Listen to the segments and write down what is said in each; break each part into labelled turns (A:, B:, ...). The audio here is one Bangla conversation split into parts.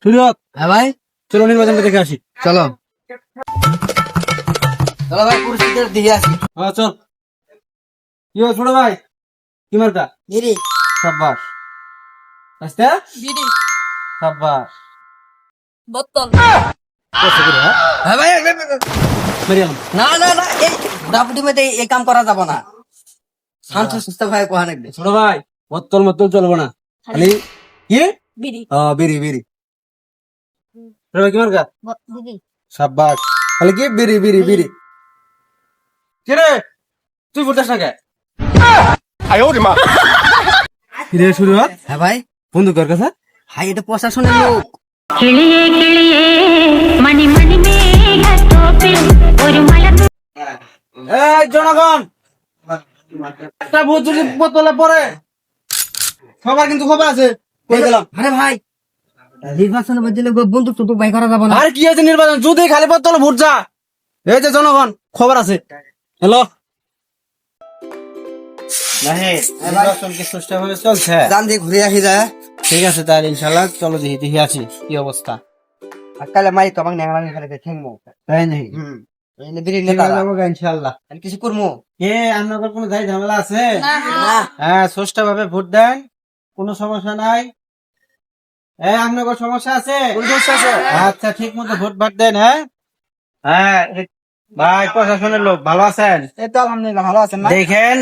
A: সুরত,
B: হ্যাঁ ভাই,
A: চলো নির্বাচনটা দেখে আসি।
B: চলো চলো ভাই, পরিস্থিতি দেখে আসি।
A: হ্যাঁ চল। কি হলো ছোট ভাই, কি মার্কা?
B: বিড়ি
A: সাব্বাস। আস্তে
C: বিড়ি
A: সাব্বাস।
C: বোতল
A: কষ্ট করে, হ্যাঁ?
B: হ্যাঁ ভাই,
A: মেরে এলাম।
B: না না না, এই ঘোরাফুটি মধ্যে এই কাম করা যাব না। শান্ত সুস্থ ভাই কোহা নাকবে।
A: ছোট ভাই, মত্তল মত্তল চলবো না, খালি কি
C: বিড়ি
A: বিড়ি বিড়ি। ছোট ভাই কি মার্কা?
C: বিড়ি
A: সাব্বাস। খালি কি বিড়ি বিড়ি বিড়ি। কি রে, তুই ফুটাস না কে? কিরে সুরত,
B: হ্যাঁ ভাই,
A: বন্ধু কার কাছে?
B: ভাই এটা প্রশাসনের লোক।
D: കിളിയേ കിളിയേ മണി മണി മേഘത്തോപ്പിൽ ഒരു മല
A: এই জনগণ, একটা ভোট যদি বোতলে পড়ে সবার কিন্তু খবর আছে, কই গেলাম।
B: আরে ভাই, নির্বাচনের মধ্যে বন্দুক টুন্দুক ভাই করা যাব না।
A: আর কি আছে নির্বাচন, যদি খালি বোতলে ভোট যা। এই যে জনগণ, খবর আছে। হ্যালো, নির্বাচন কি সুষ্ঠুভাবে চলছে?
B: জান দিয়ে ঘুরে আসি যায়।
A: ঠিক আছে তাহলে ইনশাল্লাহ, চলো দেখি দেখি আছি কি অবস্থা।
B: আজকাল মাই তো আমাকে নেংলা নেংলা ঠেংমো।
A: তাই নাকি?
B: এনে বিড়ি নেতা
A: ইনশাল্লাহ।
B: আমি কিছু করবো
A: কে আপনাদের কোনো দায় ঝামেলা আছে?
B: না।
A: হ্যাঁ, সুষ্ঠুভাবে ভোট দেন, কোনো সমস্যা নাই। আপনার সমস্যা আছে? আচ্ছা, ঠিক মতো ভোট ভাট দেন। হ্যাঁ হ্যাঁ, ভাই প্রশাসনের লোক ভালো আছেন?
B: এই তো আলহামদুলিল্লাহ ভালো আছেন না?
A: দেখেন,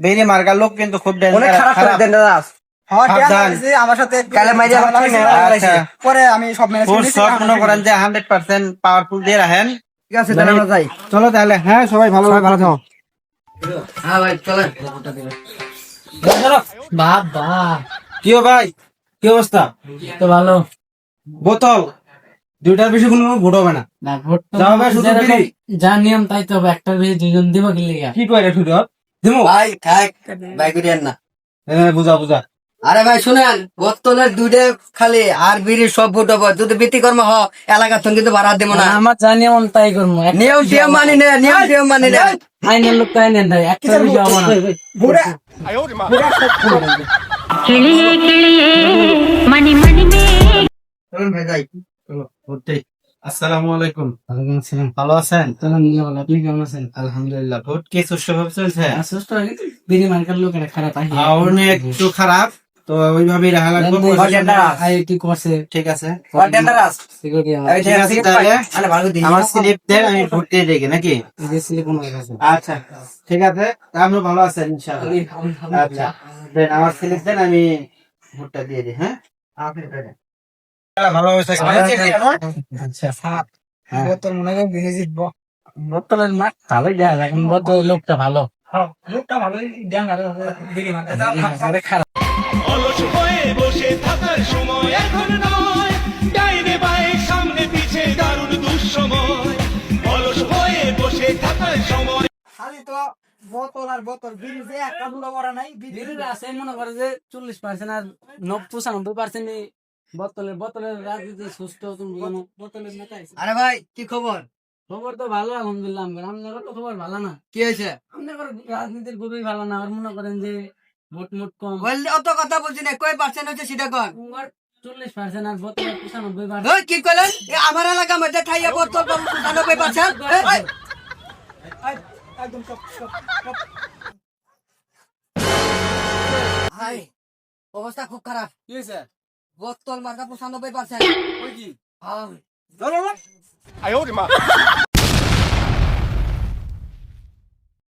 A: বেরি মার্কার লোক কিন্তু খুব
B: অনেক খারাপ করে দেন দাদা।
A: সাবধান।
B: আমার সাথে কালে মাইরে
A: আচ্ছা,
B: পরে আমি সব মেনে
A: ফুল সব মনে করেন যে 100% পাওয়ারফুল দিয়ে রাখেন।
B: ঠিক আছে তাহলে আমরা যাই।
A: চলো তাহলে, হ্যাঁ সবাই ভালো ভালো থাকো।
B: হ্যাঁ ভাই চলেন।
C: বাবা
A: কি ও ভাই, কি অবস্থা?
C: তো ভালো
A: বোতল দুইটার বেশি কোনো ভোট হবে না।
C: না ভোট তো
A: যাও ভাই, শুধু
C: যেরকম
A: বিড়ি।
C: যা নিয়ম তাই তো হবে, একটার বেশি দুজন দিব কি লিগা?
A: কি কয় রে শুধু দিমু?
B: ভাই খাক ভাই করিয়েন না।
A: বুঝা বুঝা।
B: আরে ভাই শুনেন, বোতলের দুইটা খালি আর বিড়ি সব ভোট হবে। যদি ব্যতিকর্ম হ এলাকা তো কিন্তু ভাড়া দেবো না।
C: আমার যা নিয়ম তাই করবো।
B: নিয়ম টিয়ম মানি না, নিয়ম টিয়ম মানি না।
C: আইনের লোক তো আইনের দেয়, একটা বেশি হবো না।
D: കിളിയേ കിളിയേ മണി മണി മേഘ
B: চলুন ভাই যাই।
A: চলো ভোট দেই। আসসালামু আলাইকুম।
C: ওয়ালাইকুম আসসালাম।
A: ভালো আছেন?
C: আলহামদুলিল্লাহ ভালো, আপনি কেমন আছেন?
A: আলহামদুলিল্লাহ। ভোট কি সুষ্ঠুভাবে চলছে?
C: অসুস্থ বিড়ি মার্কার লোক এটা খারাপ আই
A: অনেক একটু খারাপ, তো ওইভাবেই রাখা লাগবে।
C: আইটি করছে
A: ঠিক আছে,
B: What dangerous?
C: সিকিউরিটি
B: এই যে
A: ঠিক আছে, তাহলে
B: আরে ভালো দিই।
A: আমার স্লিপ দেন, আমি ভোট দিয়ে দেখি নাকি?
C: এজেন্সি কোন আছে?
A: আচ্ছা ঠিক আছে, আপনি ভালো আছেন ইনশাআল্লাহ। আচ্ছা দেন, আমার স্লিপ দেন, আমি ভোটটা দিয়ে দিই। হ্যাঁ আপনি দেন। ভালোভাবে থাকবেন।
C: আচ্ছা
A: হ্যাঁ।
B: বোতল মনে হয় বিড়ি জিতবো।
C: বোতলের মাঠ ভালোই দেখা যায়, কিন্তু বোতলের লোকটা ভালো।
B: লোকটা ভালোই ডাঙ্গারে বিড়ি মার্কা।
C: আরে খারাপ।
E: অলস হয়ে বসে থাকার সময় এখন নয়, ডাইনে বায়ে সামনে পিছে দারুণ দুঃসময়। অলস হয়ে বসে থাকার সময়
B: খালি তো বোতল আর বোতল, বিড়ি যে একটা দুটো করা নাই।
C: বিড়ির আছে মনে করে যে 40% আর 95% বোতলের রাজনীতি সুস্থ। তুমি কোনো বোতলের নেতা আছে?
B: আরে ভাই কি খবর?
C: খবর তো ভালো আলহামদুলিল্লাহ। আপনার তো খবর ভালো না।
B: কি হয়েছে?
C: আপনার রাজনীতির খুবই ভালো না। আর মনে করেন যে ভোট মোট কম,
B: বললে অত কথা বলছি না, কয় পার্সেন্ট হচ্ছে সেটা কর।
C: 40% আর বোতলের 95%।
B: ওই কি কইলেন? এ আমার এলাকা মধ্যে খাইয়া বোতল 95%। ভাই অবস্থা খুব খারাপ।
A: কি হয়েছে?
B: বোতল মার্কা 95%।
A: ওই কি?
B: হ্যাঁ।
A: চলো না।